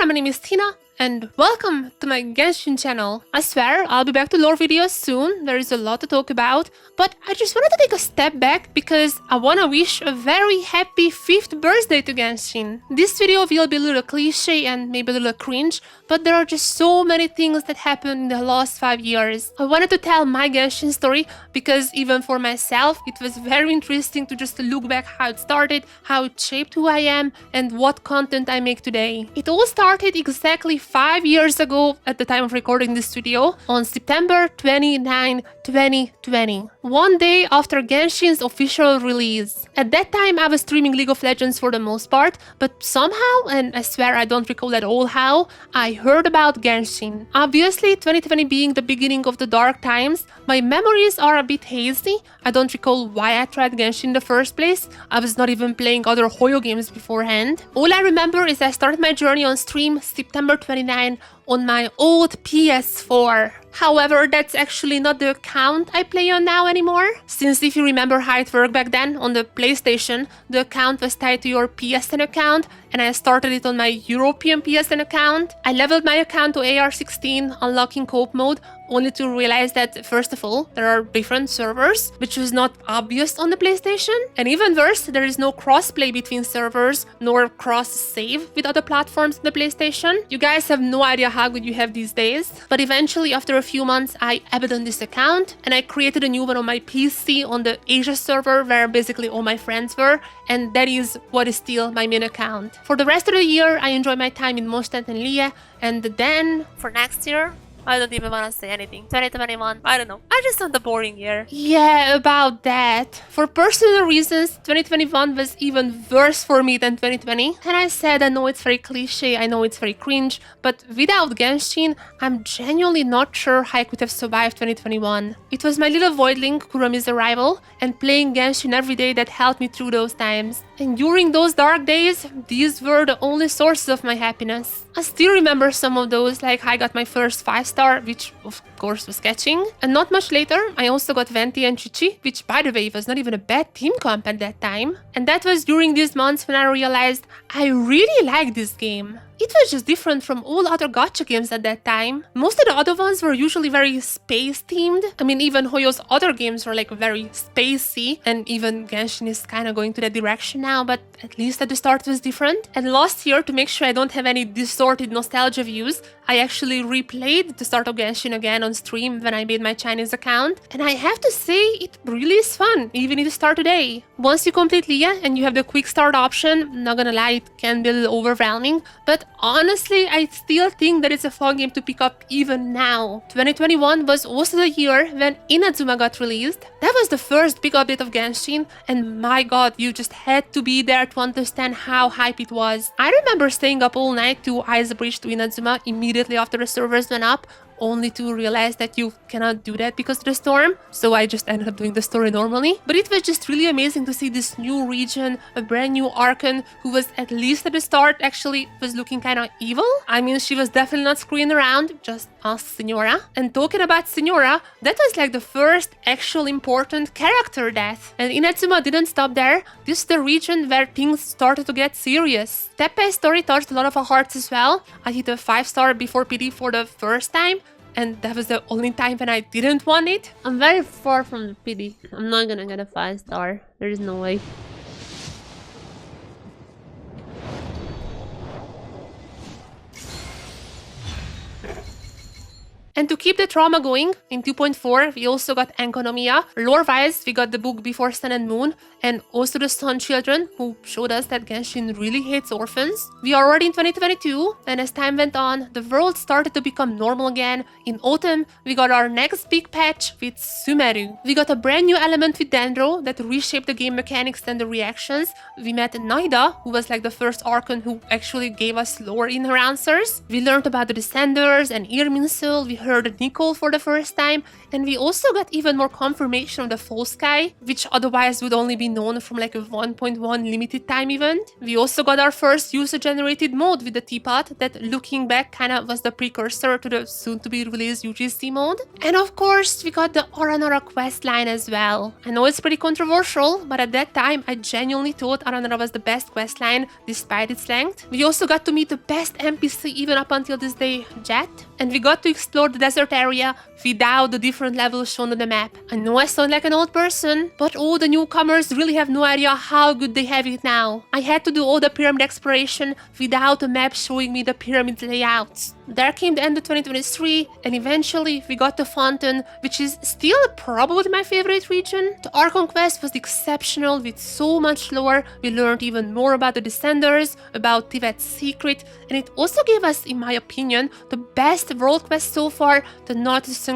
everyone, my name is Tina, and welcome to my Genshin channel. I swear, I'll be back to lore videos soon, there is a lot to talk about, but I just wanted to take a step back because I wanna wish a very happy 5th birthday to Genshin. This video will be a little cliche and maybe a little cringe, but there are just so many things that happened in the last 5 years. I wanted to tell my Genshin story because even for myself, it was very interesting to just look back how it started, how it shaped who I am, and what content I make today. It all started exactly 5 years ago at the time of recording this video, on September 29, 2020. One day after Genshin's official release. At that time I was streaming League of Legends for the most part, but somehow, and I swear I don't recall at all how, I heard about Genshin. Obviously, 2020 being the beginning of the dark times, my memories are a bit hazy. I don't recall why I tried Genshin in the first place. I was not even playing other Hoyo games beforehand. All I remember is I started my journey on stream September 29 on my old PS4. However, that's actually not the account I play on now anymore. Since if you remember how it worked back then, on the PlayStation, the account was tied to your PSN account, and I started it on my European PSN account. I leveled my account to AR16, unlocking co-op mode, only to realize that, first of all, there are different servers, which was not obvious on the PlayStation. And even worse, there is no crossplay between servers, nor cross-save with other platforms on the PlayStation. You guys have no idea how good you have these days. But eventually, after a few months, I abandoned this account, and I created a new one on my PC on the Asia server, where basically all my friends were, and that is what is still my main account. For the rest of the year, I enjoy my time in Mostat and Lia, and then, for next year, I don't even want to say anything. 2021, I don't know. I just want the boring year. Yeah, about that. For personal reasons, 2021 was even worse for me than 2020. And I said, I know it's very cliche, I know it's very cringe, but without Genshin, I'm genuinely not sure how I could have survived 2021. It was my little voidling, Kurami's arrival, and playing Genshin every day that helped me through those times. And during those dark days, these were the only sources of my happiness. I still remember some of those, like I got my first 5-star, which of course was catching. And not much later, I also got Venti and Chichi, which by the way was not even a bad team comp at that time. And that was during these months when I realized I really like this game. It was just different from all other gacha games at that time. Most of the other ones were usually very space-themed. I mean, even Hoyo's other games were like very spacey, and even Genshin is kind of going to that direction now, but at least at the start it was different. And last year, to make sure I don't have any distorted nostalgia views, I actually replayed the start of Genshin again on stream when I made my Chinese account, and I have to say, it really is fun, even if you start today. Once you complete Lia and you have the quick start option, not gonna lie, it can be a little overwhelming, but honestly, I still think that it's a fun game to pick up even now. 2021 was also the year when Inazuma got released. That was the first big update of Genshin, and my god, you just had to be there to understand how hype it was. I remember staying up all night to Ice Bridge to Inazuma immediately after the servers went up, only to realize that you cannot do that because of the storm, so I just ended up doing the story normally. But it was just really amazing to see this new region, a brand new Archon, who was, at least at the start, actually was looking kind of evil. I mean, she was definitely not screwing around, just ask Signora. And talking about Signora, that was like the first actual important character death. And Inazuma didn't stop there. This is the region where things started to get serious. Teppei's story touched a lot of our hearts as well. I hit a 5-star before PD for the first time, and that was the only time when I didn't want it. I'm very far from the PD. I'm not gonna get a 5-star. There is no way. And to keep the trauma going, in 2.4 we also got Enkonomiya. Lore-wise, we got the book Before Sun and Moon, and also the Sun Children, who showed us that Genshin really hates orphans. We are already in 2022, and as time went on, the world started to become normal again. In autumn, we got our next big patch with Sumeru. We got a brand new element with Dendro that reshaped the game mechanics and the reactions. We met Naida, who was like the first Archon who actually gave us lore in her answers. We learned about the Descenders and Irminsul. We heard heard Nicole for the first time, and we also got even more confirmation of the false sky, which otherwise would only be known from like a 1.1 limited time event. We also got our first user-generated mode with the teapot that, looking back, kinda was the precursor to the soon-to-be-released UGC mode. And of course, we got the Aranara questline as well. I know it's pretty controversial, but at that time, I genuinely thought Aranara was the best questline, despite its length. We also got to meet the best NPC even up until this day, Jet. And we got to explore the desert area without the different levels shown on the map. I know I sound like an old person, but all the newcomers really have no idea how good they have it now. I had to do all the pyramid exploration without a map showing me the pyramid layouts. There came the end of 2023, and eventually we got to Fountain, which is still probably my favorite region. The Archon quest was exceptional with so much lore. We learned even more about the Descenders, about Tivet's secret, and it also gave us, in my opinion, the best world quest so far, the nod-krai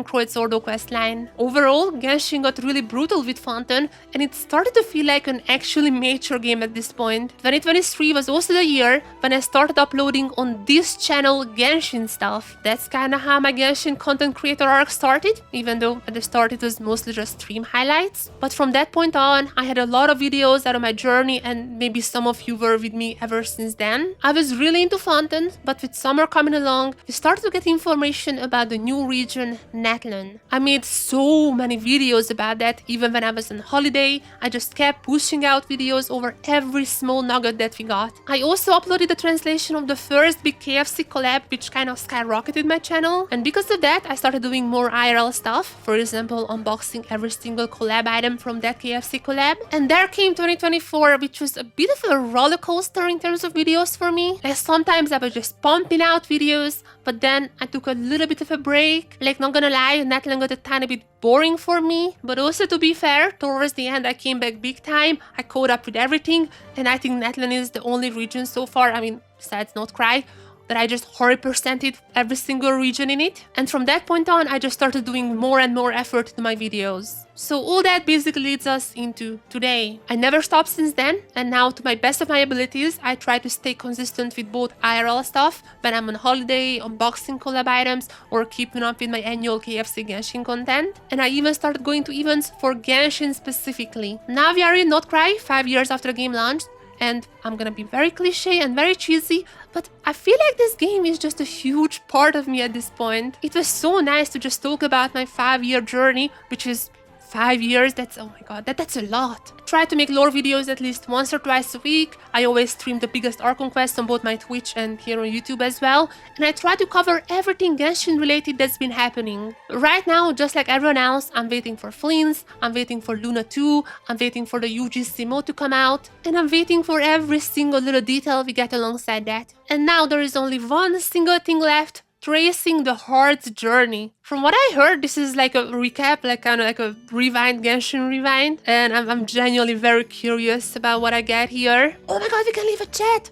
quest line. Overall, Genshin got really brutal with Fountain, and it started to feel like an actually mature game at this point. 2023 was also the year when I started uploading on this channel Genshin stuff. That's kinda how my Genshin content creator arc started, even though at the start it was mostly just stream highlights. But from that point on, I had a lot of videos out of my journey, and maybe some of you were with me ever since then. I was really into Fountain, but with summer coming along, we started to get information about the new region, Natlan. I made so many videos about that, even when I was on holiday. I just kept pushing out videos over every small nugget that we got. I also uploaded the translation of the first big KFC collab, which kind of skyrocketed my channel, and because of that I started doing more IRL stuff, for example unboxing every single collab item from that KFC collab. And there came 2024, which was a bit of a roller coaster in terms of videos for me. Like sometimes I was just pumping out videos, but then I took a little bit of a break. Like, not gonna lie, Natlan got a tiny bit boring for me, but also to be fair, towards the end I came back big time. I caught up with everything, and I think Natlan is the only region so far, I mean besides nod-krai, that I just 100%ed every single region in it. And from that point on, I just started doing more and more effort to my videos. So all that basically leads us into today. I never stopped since then, and now to my best of my abilities, I try to stay consistent with both IRL stuff when I'm on holiday, unboxing collab items, or keeping up with my annual KFC Genshin content. And I even started going to events for Genshin specifically. Now we are in nod-krai, 5 years after the game launched. And I'm gonna be very cliche and very cheesy, but I feel like this game is just a huge part of me at this point. It was so nice to just talk about my 5-year journey, which is 5 years, that's, oh my god, that's a lot. I try to make lore videos at least once or twice a week. I always stream the biggest Archon quests on both my Twitch and here on YouTube as well. And I try to cover everything Genshin related that's been happening. Right now, just like everyone else, I'm waiting for Fleens, I'm waiting for Luna 2, I'm waiting for the UGC mode to come out, and I'm waiting for every single little detail we get alongside that. And now there is only one single thing left: tracing the heart's journey. From what I heard, this is like a recap, like kind of like a rewind, Genshin rewind, and I'm genuinely very curious about what I get here. Oh my god, we can leave a chat!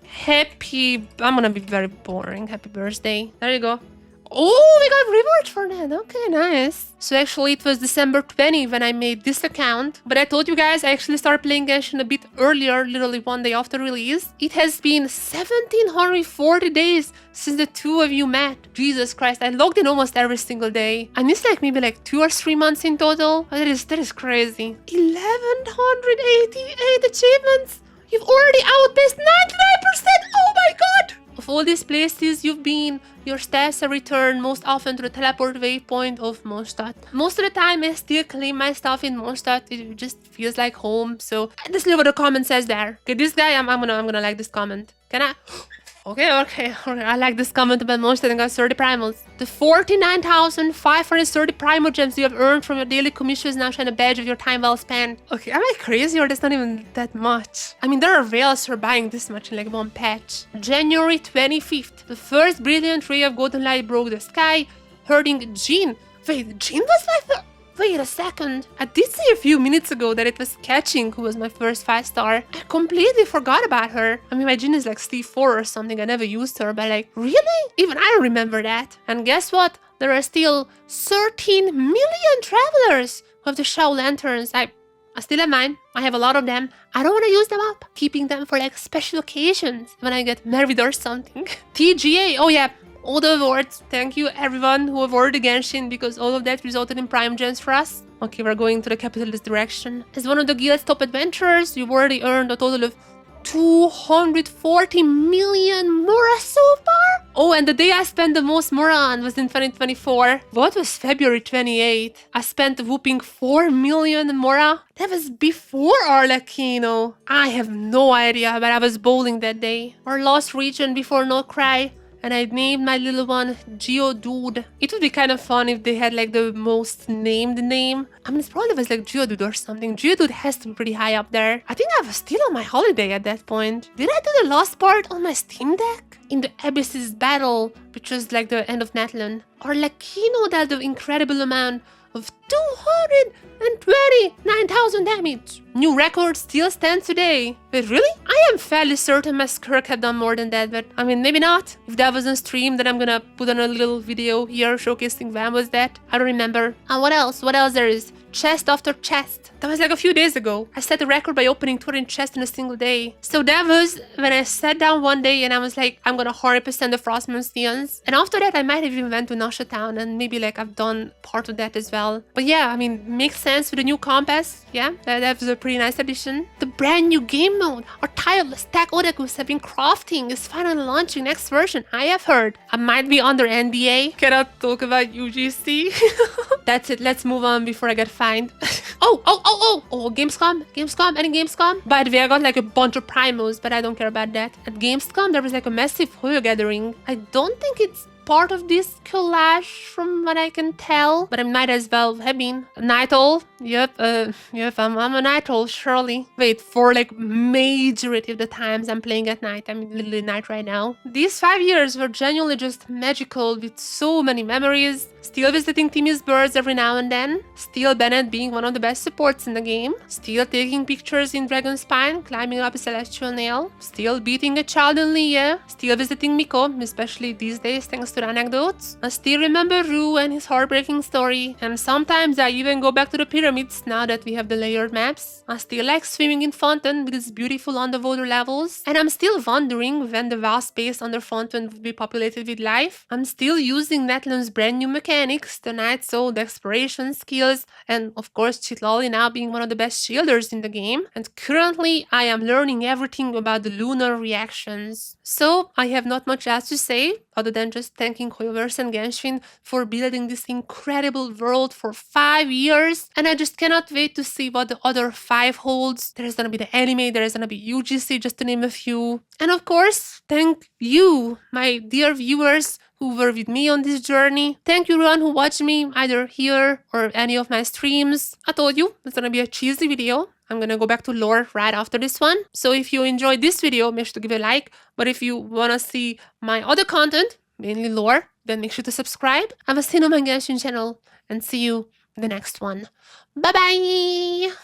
Happy... I'm gonna be very boring. Happy birthday. There you go. Oh, we got rewards for that. Okay, nice. So actually it was December 20 when I made this account, but I told you guys I actually started playing Genshin a bit earlier, literally one day after release. It has been 1740 days since the two of you met. Jesus Christ, I logged in almost every single day. I missed like maybe like 2 or 3 months in total. That is crazy. 1188 achievements. You've already outpaced 99%. Oh my god. Of all these places you've been, your stats are returned most often to the teleport waypoint of Mondstadt. Most of the time I still claim my stuff in Mondstadt. It just feels like home, so just leave what the comment says there. Okay, this guy, I'm gonna like this comment. Can I? Okay, I like this comment about Mondstadt and got 30 primals. The 49,530 primal gems you have earned from your daily commissions now shine a badge of your time well spent. Okay, am I crazy or that's not even that much? I mean, there are whales who are buying this much in like one patch. January 25th, the first brilliant ray of golden light broke the sky, hurting Jean. Wait, Jean was my first... Wait a second. I did say a few minutes ago that it was Catching who was my first 5-star. I completely forgot about her. I mean, my Jin is like Steve 4 or something. I never used her, but like, really? Even I remember that. And guess what? There are still 13 million travelers with the Shao Lanterns. I still have mine. I have a lot of them. I don't want to use them up. Keeping them for like special occasions when I get married or something. TGA. Oh yeah. all the awards. Thank you everyone who awarded Genshin, because all of that resulted in Prime Gems for us. Okay, we're going to the capitalist direction. As one of the guild's top adventurers, you've already earned a total of 240 million Mora so far? Oh, and the day I spent the most Mora on was in 2024. What was February 28th? I spent a whooping 4 million Mora. That was before Arlecchino. I have no idea, but I was bowling that day. Our lost region before nod-krai. And I named my little one Geodude. It would be kind of fun if they had like the most named name. I mean, it probably was like Geodude or something. Geodude has to be pretty high up there. I think I was still on my holiday at that point. Did I do the last part on my Steam Deck? In the Abysses battle, which was like the end of Natlan. Or like Kino dealt the incredible amount of 229,000 damage. New record still stands today. Wait, really? I am fairly certain my Skirk had done more than that, but I mean, maybe not. If that was on stream, then I'm gonna put on a little video here showcasing when was that. I don't remember. And what else? What else there is? Chest after chest. That was like a few days ago. I set the record by opening 200 chests in a single day. So that was when I sat down one day and I was like, I'm gonna 100% the Frostmoon Steons. And after that, I might have even went to Nasha Town and maybe like I've done part of that as well. But yeah, I mean, makes sense with the new compass. Yeah, that was a pretty nice addition. The brand new game mode, our tireless tech otakus have been crafting, is finally launching next version. I have heard. I might be under NDA. Cannot talk about UGC. That's it. Let's move on before I get fined. Oh, Gamescom? Gamescom? Any Gamescom? By the way, I got like a bunch of primos, but I don't care about that. At Gamescom, there was like a massive Hoyo gathering. I don't think it's part of this collage from what I can tell, but I might as well have been. Night Owl? Yep, I'm a Night Owl, surely. Wait, for like majority of the times I'm playing at night. I'm literally night right now. These 5 years were genuinely just magical with so many memories. Still visiting Timmy's birds every now and then. Still Bennett being one of the best supports in the game. Still taking pictures in Dragon's Spine, climbing up a celestial nail. Still beating a child in Leah. Still visiting Miko, especially these days thanks to the anecdotes. I still remember Rue and his heartbreaking story. And sometimes I even go back to the pyramids now that we have the layered maps. I still like swimming in Fountain with its beautiful underwater levels. And I'm still wondering when the vast space under Fountain would be populated with life. I'm still using Natlan's brand new mechanics, the Knight's Soul, the exploration skills, and of course Chitlali now being one of the best shielders in the game. And currently I am learning everything about the lunar reactions. So I have not much else to say other than just thanking Hoyoverse and Genshin for building this incredible world for 5 years. And I just cannot wait to see what the other 5 holds. There's gonna be the anime, there's gonna be UGC, just to name a few. And of course, thank you, my dear viewers, who were with me on this journey. Thank you everyone who watched me either here or any of my streams. I told you, it's gonna be a cheesy video. I'm gonna go back to lore right after this one. So if you enjoyed this video, make sure to give it a like. But if you wanna see my other content, mainly lore, then make sure to subscribe. I will see you on my Genshin channel and see you in the next one. Bye bye!